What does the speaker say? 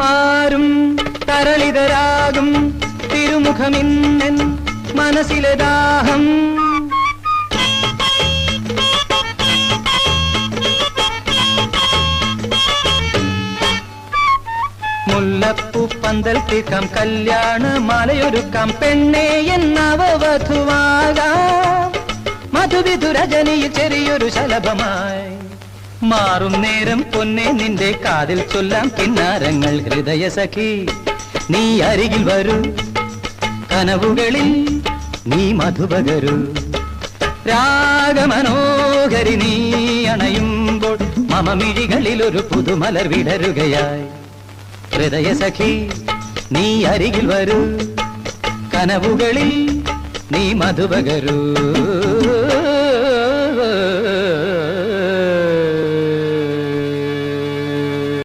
ആരും തരളിതരാകും തിരുമുഖമിന്നൻ മനസ്സിലെ ദാഹം. മുല്ലപ്പൂ പന്തൽ തീർക്കാം, കല്യാണ മാലയൊരുക്കാം, പെണ്ണേ എന്നവവധുവാകാം. മധുവിധു രജനിയിൽ ചെറിയൊരു ശലഭമായി മാറും നേരം പൊന്നെ നിന്റെ കാതിൽ ചൊല്ലാം കിന്നാരങ്ങൾ. ഹൃദയ സഖി നീ അരികിൽ വരൂ, കനവുകളിൽ നീ മധുപകരൂ. രാഗമനോഹരി നീ അണയുമ്പോൾ മമമിഴികളിൽ ഒരു പുതുമലർ വിടരുകയായി. ഹൃദയ സഖി നീ അരികിൽ വരൂ, കനവുകളിൽ നീ മധുപകരൂ.